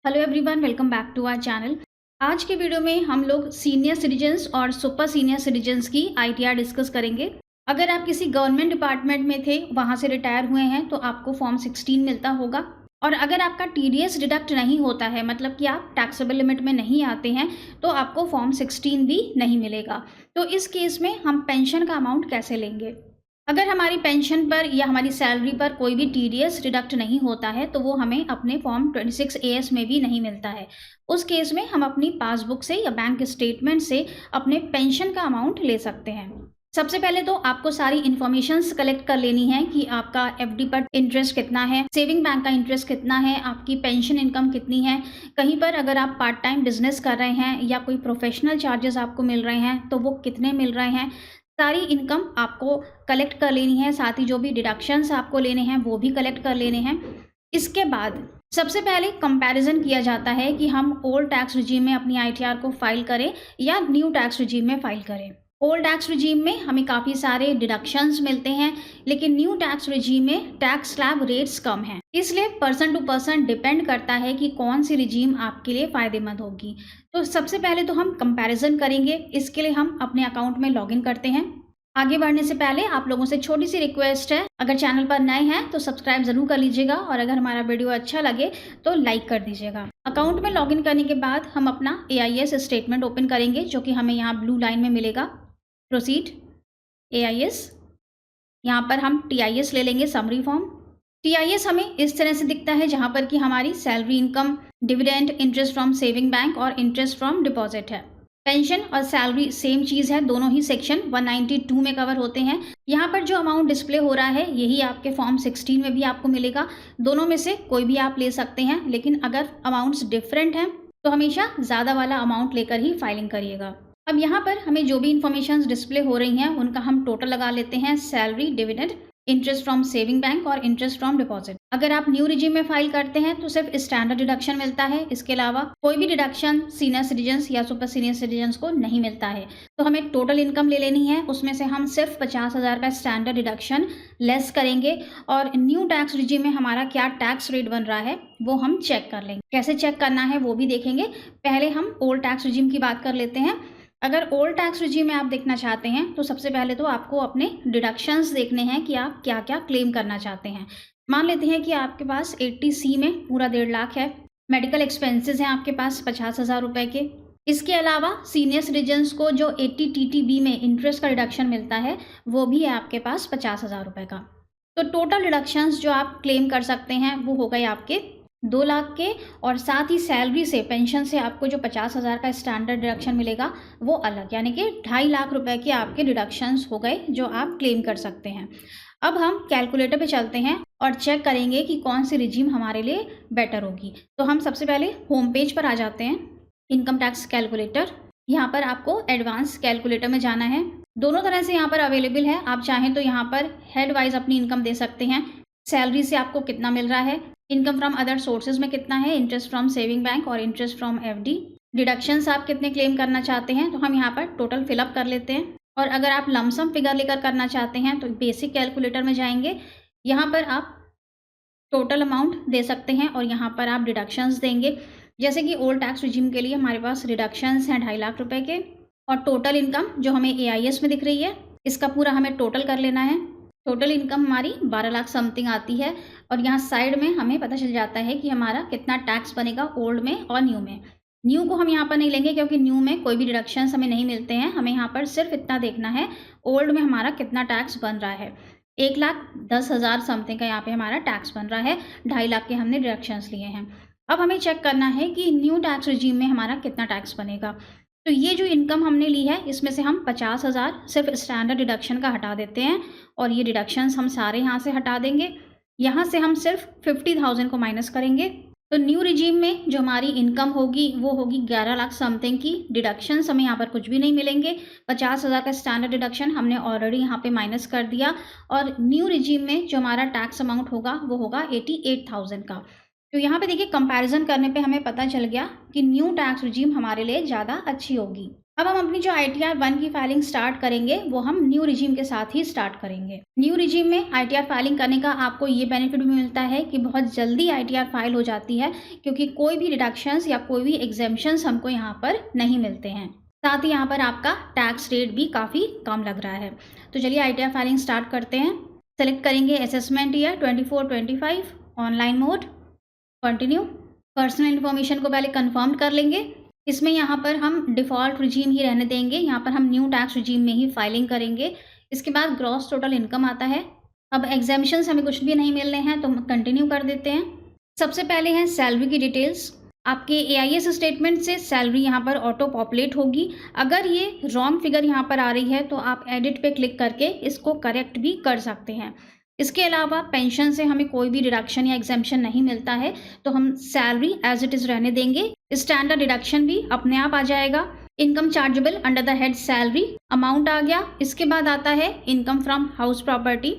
Hello everyone, welcome back to our channel. आज के video में हम लोग सीनियर सिटीजन्स और सुपर सीनियर सिटीजन्स की आईटीआर डिस्कस करेंगे। अगर आप किसी गवर्नमेंट डिपार्टमेंट में थे, वहाँ से रिटायर हुए हैं, तो आपको फॉर्म 16 मिलता होगा। और अगर आपका टीडीएस डिडक्ट नहीं होता है, मतलब कि आप टैक्सेबल लिमिट में नहीं आते हैं, तो आपको फॉर्म 16 भी नहीं मिलेगा। तो इस केस में हम पेंशन का अमाउंट कैसे लेंगे? अगर हमारी पेंशन पर या हमारी सैलरी पर कोई भी टीडीएस डिडक्ट नहीं होता है, तो वो हमें अपने फॉर्म 26 एएस में भी नहीं मिलता है। उस केस में हम अपनी पासबुक से या बैंक स्टेटमेंट से अपने पेंशन का अमाउंट ले सकते हैं। सबसे पहले तो आपको सारी इन्फॉर्मेशंस कलेक्ट कर लेनी है कि आपका एफडी पर इंटरेस्ट कितना है, सेविंग बैंक का इंटरेस्ट कितना है, आपकी पेंशन इनकम कितनी है। कहीं पर अगर आप पार्ट टाइम बिजनेस कर रहे हैं या कोई प्रोफेशनल चार्जेस आपको मिल रहे हैं, तो वो कितने मिल रहे हैं। सारी इनकम आपको कलेक्ट कर लेनी है, साथ ही जो भी डिडक्शंस आपको लेने हैं वो भी कलेक्ट कर लेने हैं। इसके बाद सबसे पहले कंपैरिजन किया जाता है कि हम ओल्ड टैक्स रिजीम में अपनी आईटीआर को फाइल करें या न्यू टैक्स रिजीम में फाइल करें। ओल्ड टैक्स रिजीम में हमें काफ़ी सारे डिडक्शंस मिलते हैं, लेकिन न्यू टैक्स रिजीम में टैक्स स्लैब रेट्स कम हैं। इसलिए पर्सन टू पर्सन डिपेंड करता है कि कौन सी रिजीम आपके लिए फ़ायदेमंद होगी। तो सबसे पहले तो हम कंपैरिजन करेंगे। इसके लिए हम अपने अकाउंट में लॉगिन करते हैं। आगे बढ़ने से पहले आप लोगों से छोटी सी रिक्वेस्ट है, अगर चैनल पर नए हैं तो सब्सक्राइब जरूर कर लीजिएगा और अगर हमारा वीडियो अच्छा लगे तो लाइक कर दीजिएगा। अकाउंट में लॉगिन करने के बाद हम अपना एआईएस स्टेटमेंट ओपन करेंगे, जो कि हमें यहाँ ब्लू लाइन में मिलेगा। Proceed AIS. यहाँ पर हम टीआईएस ले लेंगे, समरी फॉर्म। टीआईएस हमें इस तरह से दिखता है, जहाँ पर कि हमारी salary, income, dividend, interest from saving bank और इंटरेस्ट फ्रॉम डिपॉजिट है। पेंशन और सैलरी सेम चीज़ है, दोनों ही सेक्शन 192 में कवर होते हैं। यहाँ पर जो अमाउंट डिस्प्ले हो रहा है यही आपके फॉर्म 16 में भी आपको मिलेगा। दोनों में से कोई भी आप ले सकते हैं, लेकिन अगर अमाउंट्स डिफरेंट हैं तो हमेशा ज़्यादा वाला अमाउंट लेकर ही फाइलिंग करिएगा। अब यहाँ पर हमें जो भी इन्फॉर्मेशन डिस्प्ले हो रही हैं उनका हम टोटल लगा लेते हैं। Salary, dividend, interest from saving bank और इंटरेस्ट फ्रॉम डिपॉजिट। अगर आप न्यू रिजीम में फाइल करते हैं तो सिर्फ स्टैंडर्ड डिडक्शन मिलता है। इसके अलावा कोई भी डिडक्शन सीनियर सिटीजन्स या सुपर सीनियर सिटीजन्स को नहीं मिलता है। तो हमें टोटल इनकम ले लेनी है, उसमें से हम सिर्फ 50,000 का स्टैंडर्ड डिडक्शन लेस करेंगे और न्यू टैक्स रिजीम में हमारा क्या टैक्स रेट बन रहा है वो हम चेक कर लेंगे। कैसे चेक करना है वो भी देखेंगे। पहले हम ओल्ड टैक्स रिजीम की बात कर लेते हैं। अगर ओल्ड टैक्स रिजीम में आप देखना चाहते हैं तो सबसे पहले तो आपको अपने डिडक्शंस देखने हैं कि आप क्या क्या क्लेम करना चाहते हैं। मान लेते हैं कि आपके पास 80C में पूरा 1.5 लाख है। मेडिकल एक्सपेंसेस हैं आपके पास 50,000 रुपये के। इसके अलावा सीनियर सिटीजन्स को जो 80TTB में इंटरेस्ट का डिडक्शन मिलता है वो भी है आपके पास 50,000 रुपये का। तो टोटल डिडक्शंस जो आप क्लेम कर सकते हैं वो हो गए आपके 2 लाख के, और साथ ही सैलरी से, पेंशन से आपको जो 50,000 का स्टैंडर्ड डिडक्शन मिलेगा वो अलग, यानी कि 2.5 लाख रुपए के आपके डिडक्शंस हो गए जो आप क्लेम कर सकते हैं। अब हम कैलकुलेटर पे चलते हैं और चेक करेंगे कि कौन सी रिजीम हमारे लिए बेटर होगी। तो हम सबसे पहले होम पेज पर आ जाते हैं, इनकम टैक्स कैलकुलेटर। यहाँ पर आपको एडवांस कैलकुलेटर में जाना है। दोनों तरह से यहाँ पर अवेलेबल है। आप चाहें तो यहाँ पर हेड वाइज अपनी इनकम दे सकते हैं। सैलरी से आपको कितना मिल रहा है, इनकम फ्रॉम अदर सोर्सेज में कितना है, इंटरेस्ट फ्रॉम सेविंग बैंक और इंटरेस्ट फ्रॉम एफडी, डिडक्शंस आप कितने क्लेम करना चाहते हैं, तो हम यहाँ पर टोटल फिलअप कर लेते हैं। और अगर आप लमसम फिगर लेकर करना चाहते हैं तो बेसिक कैलकुलेटर में जाएंगे। यहाँ पर आप टोटल अमाउंट दे सकते हैं और यहाँ पर आप डिडक्शंस देंगे। जैसे कि ओल्ड टैक्स रिजीम के लिए हमारे पास डिडक्शंस हैं 2.5 लाख रुपए के, और टोटल इनकम जो हमें एआईएस में दिख रही है इसका पूरा हमें टोटल कर लेना है। टोटल इनकम हमारी 12 लाख समथिंग आती है, और यहाँ साइड में हमें पता चल जाता है कि हमारा कितना टैक्स बनेगा ओल्ड में और न्यू में। न्यू को हम यहाँ पर नहीं लेंगे क्योंकि न्यू में कोई भी डिडक्शंस हमें नहीं मिलते हैं। हमें यहाँ पर सिर्फ इतना देखना है ओल्ड में हमारा कितना टैक्स बन रहा है। 1,10,000 समथिंग का यहाँ पे हमारा टैक्स बन रहा है। 2.5 लाख के हमने डिडक्शंस लिए हैं। अब हमें चेक करना है कि न्यू टैक्स रिजीम में हमारा कितना टैक्स बनेगा। तो ये जो इनकम हमने ली है इसमें से हम 50,000 सिर्फ स्टैंडर्ड डिडक्शन का हटा देते हैं, और ये डिडक्शंस हम सारे यहाँ से हटा देंगे। यहाँ से हम सिर्फ 50,000 को माइनस करेंगे। तो न्यू रिजीम में जो हमारी इनकम होगी वो होगी 11 लाख समथिंग की। डिडक्शंस हमें यहाँ पर कुछ भी नहीं मिलेंगे। 50,000 का स्टैंडर्ड डिडक्शन हमने ऑलरेडी यहाँ पे माइनस कर दिया, और न्यू रिजीम में जो हमारा टैक्स अमाउंट होगा वो होगा 88,000 का। तो यहाँ पे देखिए कंपैरिजन करने पे हमें पता चल गया कि न्यू टैक्स रिजीम हमारे लिए ज़्यादा अच्छी होगी। अब हम अपनी जो ITR 1 की फाइलिंग स्टार्ट करेंगे वो हम न्यू रिजीम के साथ ही स्टार्ट करेंगे। न्यू रिजीम में ITR फाइलिंग करने का आपको ये बेनिफिट भी मिलता है कि बहुत जल्दी ITR फाइल हो जाती है, क्योंकि कोई भी डिडक्शंस या कोई भी एग्जेम्पशंस हमको यहाँ पर नहीं मिलते हैं। साथ ही यहाँ पर आपका टैक्स रेट भी काफ़ी कम लग रहा है। तो चलिए ITR फाइलिंग स्टार्ट करते हैं। सेलेक्ट करेंगे assessment year 24-25, online mode, continue. Personal information को पहले कन्फर्म कर लेंगे। इसमें यहाँ पर हम डिफ़ॉल्ट रिजीम ही रहने देंगे। यहाँ पर हम न्यू टैक्स रिजीम में ही फाइलिंग करेंगे। इसके बाद ग्रॉस टोटल इनकम आता है। अब एग्जामिशंस हमें कुछ भी नहीं मिलने हैं, तो कंटिन्यू कर देते हैं। सबसे पहले है सैलरी की डिटेल्स। आपके AIS स्टेटमेंट से सैलरी यहाँ पर ऑटो पॉपुलेट होगी। अगर ये रॉन्ग फिगर यहाँ पर आ रही है तो आप एडिट पे क्लिक करके इसको करेक्ट भी कर सकते हैं। इसके अलावा पेंशन से हमें कोई भी डिडक्शन या एग्जेम्पशन नहीं मिलता है, तो हम सैलरी एज इट इज़ रहने देंगे। स्टैंडर्ड डिडक्शन भी अपने आप आ जाएगा। Income chargeable under the head salary amount आ गया। इसके बाद आता है इनकम फ्रॉम हाउस प्रॉपर्टी।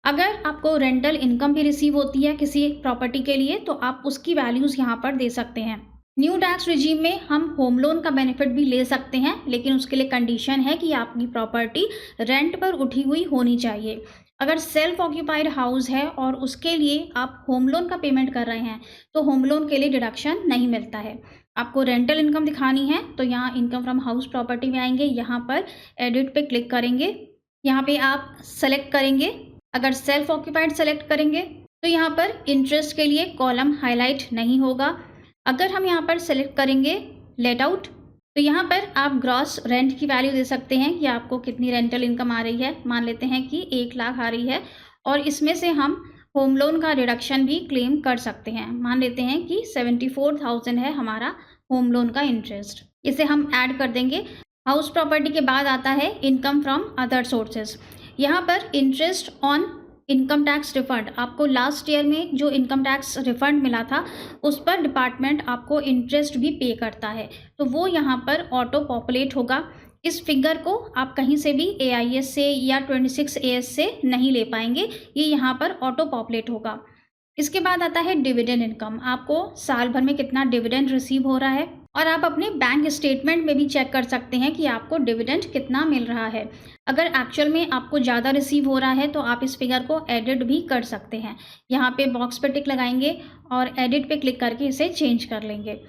अगर आपको रेंटल इनकम भी रिसीव होती है किसी प्रॉपर्टी के लिए, तो आप उसकी वैल्यूज़ यहाँ पर दे सकते हैं। न्यू टैक्स रिजीम में हम होम लोन का बेनिफिट भी ले सकते हैं, लेकिन उसके लिए कंडीशन है कि आपकी प्रॉपर्टी रेंट पर उठी हुई होनी चाहिए। अगर सेल्फ ऑक्यूपाइड हाउस है और उसके लिए आप होम लोन का पेमेंट कर रहे हैं, तो होम लोन के लिए डिडक्शन नहीं मिलता है। आपको रेंटल इनकम दिखानी है तो यहाँ इनकम फ्रॉम हाउस प्रॉपर्टी में आएंगे, यहाँ पर एडिट पे क्लिक करेंगे। यहाँ पे आप सेलेक्ट करेंगे। अगर सेल्फ ऑक्यूपाइड सेलेक्ट करेंगे तो यहाँ पर इंटरेस्ट के लिए कॉलम हाईलाइट नहीं होगा। अगर हम यहाँ पर सेलेक्ट करेंगे लेट आउट, तो यहाँ पर आप ग्रॉस रेंट की वैल्यू दे सकते हैं कि आपको कितनी रेंटल इनकम आ रही है। मान लेते हैं कि 1 लाख आ रही है और इसमें से हम होम लोन का रिडक्शन भी क्लेम कर सकते हैं। मान लेते हैं कि 74,000 है हमारा होम लोन का इंटरेस्ट। इसे हम ऐड कर देंगे। हाउस प्रॉपर्टी के बाद आता है इनकम फ्रॉम अदर सोर्सेज। यहाँ पर interest on income tax refund, आपको लास्ट ईयर में जो इनकम टैक्स रिफंड मिला था उस पर डिपार्टमेंट आपको इंटरेस्ट भी पे करता है, तो वो यहाँ पर ऑटो पॉपुलेट होगा। इस फिगर को आप कहीं से भी AIS से या 26 AS से नहीं ले पाएंगे, ये यहाँ पर ऑटो पॉपुलेट होगा। इसके बाद आता है डिविडेंड इनकम। आपको साल भर में कितना डिविडेंड रिसीव हो रहा है, और आप अपने बैंक स्टेटमेंट में भी चेक कर सकते हैं कि आपको डिविडेंड कितना मिल रहा है। अगर एक्चुअल में आपको ज़्यादा रिसीव हो रहा है तो आप इस फिगर को एडिट भी कर सकते हैं। यहाँ पे बॉक्स पे टिक लगाएंगे और एडिट पे क्लिक करके इसे चेंज कर लेंगे।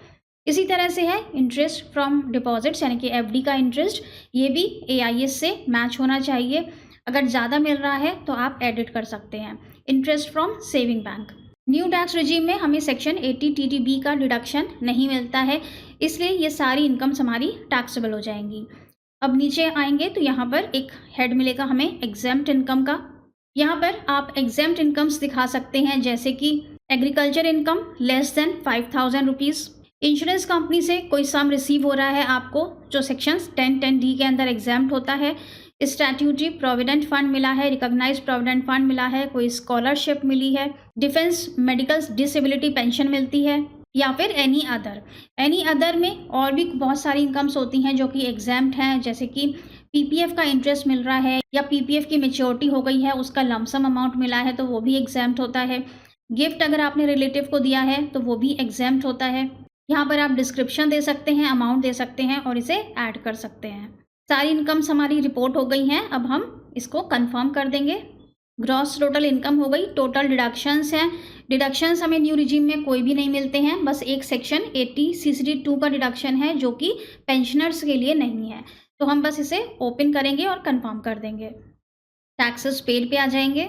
इसी तरह से है इंटरेस्ट फ्रॉम डिपॉजिट्स, यानी कि FD का इंटरेस्ट, ये भी AIS से मैच होना चाहिए। अगर ज़्यादा मिल रहा है तो आप एडिट कर सकते हैं। Interest from saving bank. New tax regime में हमें सेक्शन 80 TDB का डिडक्शन नहीं मिलता है, इसलिए ये सारी इनकम्स हमारी टैक्सेबल हो जाएंगी। अब नीचे आएंगे तो यहाँ पर एक हेड मिलेगा हमें एग्जेम्प्ट इनकम का। यहाँ पर आप एग्जेम्प्ट इनकम्स दिखा सकते हैं, जैसे कि agriculture income less than 5,000 rupees. Insurance company से कोई सम रिसीव हो रहा है आपको, जो सेक्शंस 10(10)D के अंदर एग्जेम्प्ट होता है। स्टैट्यूटरी प्रोविडेंट फंड मिला है, रिकॉग्नाइज्ड प्रोविडेंट फंड मिला है, कोई स्कॉलरशिप मिली है, डिफेंस मेडिकल डिसेबिलिटी पेंशन मिलती है, या फिर एनी अदर। एनी अदर में और भी बहुत सारी इनकम्स होती हैं जो कि एग्जेम्प्ट हैं, जैसे कि PPF का इंटरेस्ट मिल रहा है, या PPF की मेच्योरिटी हो गई है, उसका लमसम अमाउंट मिला है तो वो भी एग्जेम्प्ट होता है। गिफ्ट अगर आपने रिलेटिव को दिया है तो वो भी एग्जेम्प्ट होता है। यहाँ पर आप डिस्क्रिप्शन दे सकते हैं, अमाउंट दे सकते हैं और इसे ऐड कर सकते हैं। सारी इनकम्स हमारी रिपोर्ट हो गई हैं। अब हम इसको कंफर्म कर देंगे। ग्रॉस टोटल इनकम हो गई। टोटल डिडक्शंस हैं। डिडक्शंस हमें न्यू रिजीम में कोई भी नहीं मिलते हैं, बस एक सेक्शन 80 CCD 2 का डिडक्शन है जो कि पेंशनर्स के लिए नहीं है। तो हम बस इसे ओपन करेंगे और कंफर्म कर देंगे। टैक्सेस पेड पे आ जाएंगे।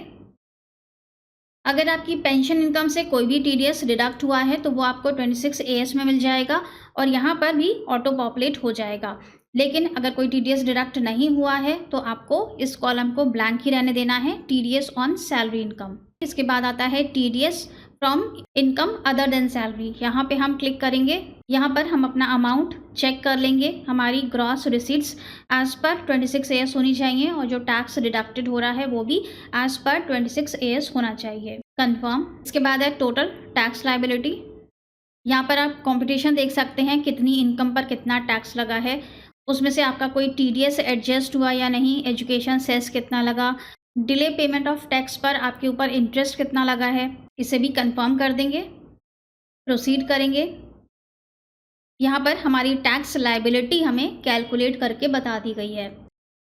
अगर आपकी पेंशन इनकम से कोई भी TDS डिडक्ट हुआ है तो वो आपको 26 AS में मिल जाएगा और यहाँ पर भी ऑटो पॉपुलेट हो जाएगा। लेकिन अगर कोई TDS डिडक्ट नहीं हुआ है तो आपको इस कॉलम को ब्लैंक ही रहने देना है, TDS ऑन सैलरी इनकम। इसके बाद आता है TDS from income other than salary. यहाँ पे हम क्लिक करेंगे। यहाँ पर हम अपना अमाउंट चेक कर लेंगे। हमारी gross receipts as per 26 AS होनी चाहिए और जो टैक्स डिडक्टेड हो रहा है वो भी एज पर 26 AS होना चाहिए। कंफर्म। इसके बाद है टोटल टैक्स लायबिलिटी। यहाँ पर आप कंपटीशन देख सकते हैं, कितनी इनकम पर कितना टैक्स लगा है, उसमें से आपका कोई TDS एडजस्ट हुआ या नहीं, एजुकेशन सेस कितना लगा, डिले पेमेंट ऑफ टैक्स पर आपके ऊपर इंटरेस्ट कितना लगा है, इसे भी कंफर्म कर देंगे। प्रोसीड करेंगे। यहाँ पर हमारी टैक्स लायबिलिटी हमें कैलकुलेट करके बता दी गई है।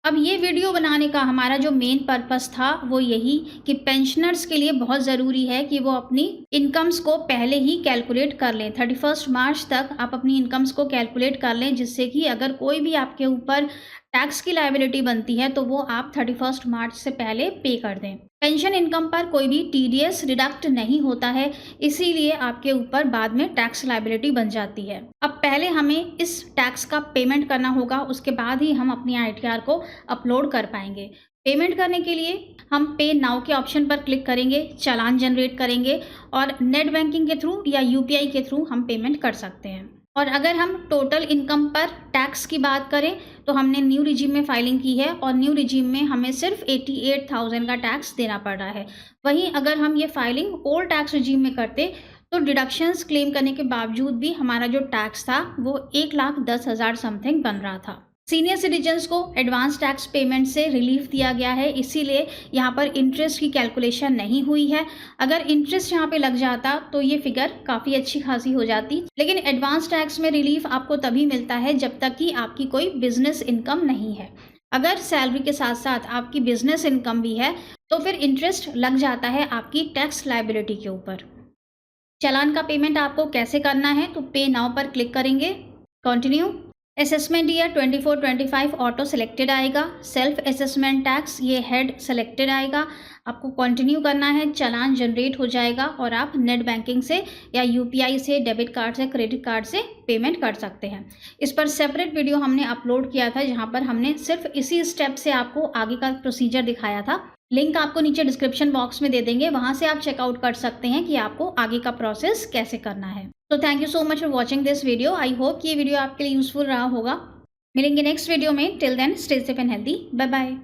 अब ये वीडियो बनाने का हमारा जो मेन पर्पस था वो यही कि पेंशनर्स के लिए बहुत ज़रूरी है कि वो अपनी इनकम्स को पहले ही कैलकुलेट कर लें। 31 मार्च तक आप अपनी इनकम्स को कैलकुलेट कर लें, जिससे कि अगर कोई भी आपके ऊपर टैक्स की लायबिलिटी बनती है तो वो आप 31 मार्च से पहले पे कर दें। पेंशन इनकम पर कोई भी टीडीएस डिडक्ट नहीं होता है, इसीलिए आपके ऊपर बाद में टैक्स लायबिलिटी बन जाती है। अब पहले हमें इस टैक्स का पेमेंट करना होगा, उसके बाद ही हम अपनी आईटीआर को अपलोड कर पाएंगे। पेमेंट करने के लिए हम पे नाउ के ऑप्शन पर क्लिक करेंगे, चालान जनरेट करेंगे और नेट बैंकिंग के थ्रू या यूपीआई के थ्रू हम पेमेंट कर सकते हैं। और अगर हम टोटल इनकम पर टैक्स की बात करें तो हमने न्यू रिजीम में फाइलिंग की है और न्यू रिजीम में हमें सिर्फ 88,000 का टैक्स देना पड़ रहा है। वहीं अगर हम ये फाइलिंग ओल्ड टैक्स रिजीम में करते तो डिडक्शंस क्लेम करने के बावजूद भी हमारा जो टैक्स था वो 1,10,000 समथिंग बन रहा था। सीनियर सिटीजन्स को एडवांस टैक्स पेमेंट से रिलीफ दिया गया है, इसीलिए यहाँ पर इंटरेस्ट की कैलकुलेशन नहीं हुई है। अगर इंटरेस्ट यहाँ पे लग जाता तो ये फिगर काफ़ी अच्छी खासी हो जाती, लेकिन एडवांस टैक्स में रिलीफ आपको तभी मिलता है जब तक कि आपकी कोई बिजनेस इनकम नहीं है। अगर सैलरी के साथ साथ आपकी बिजनेस इनकम भी है तो फिर इंटरेस्ट लग जाता है आपकी टैक्स लायबिलिटी के ऊपर। चालान का पेमेंट आपको कैसे करना है, तो पे नाउ पर क्लिक करेंगे, continue. Assessment year 24-25 auto selected आएगा। सेल्फ असेसमेंट टैक्स ये हेड सेलेक्टेड आएगा। आपको कंटिन्यू करना है, चालान जनरेट हो जाएगा और आप नेट बैंकिंग से या यूपीआई से, डेबिट कार्ड से, क्रेडिट कार्ड से पेमेंट कर सकते हैं। इस पर सेपरेट वीडियो हमने अपलोड किया था जहां पर हमने सिर्फ इसी स्टेप से आपको आगे का प्रोसीजर दिखाया था। लिंक आपको नीचे डिस्क्रिप्शन बॉक्स में दे देंगे, वहां से आप चेकआउट कर सकते हैं कि आपको आगे का प्रोसेस कैसे करना है। तो thank you so much for watching this video. I hope कि ये वीडियो आपके लिए यूजफुल रहा होगा। मिलेंगे नेक्स्ट वीडियो में। Till then stay safe and healthy. Bye bye.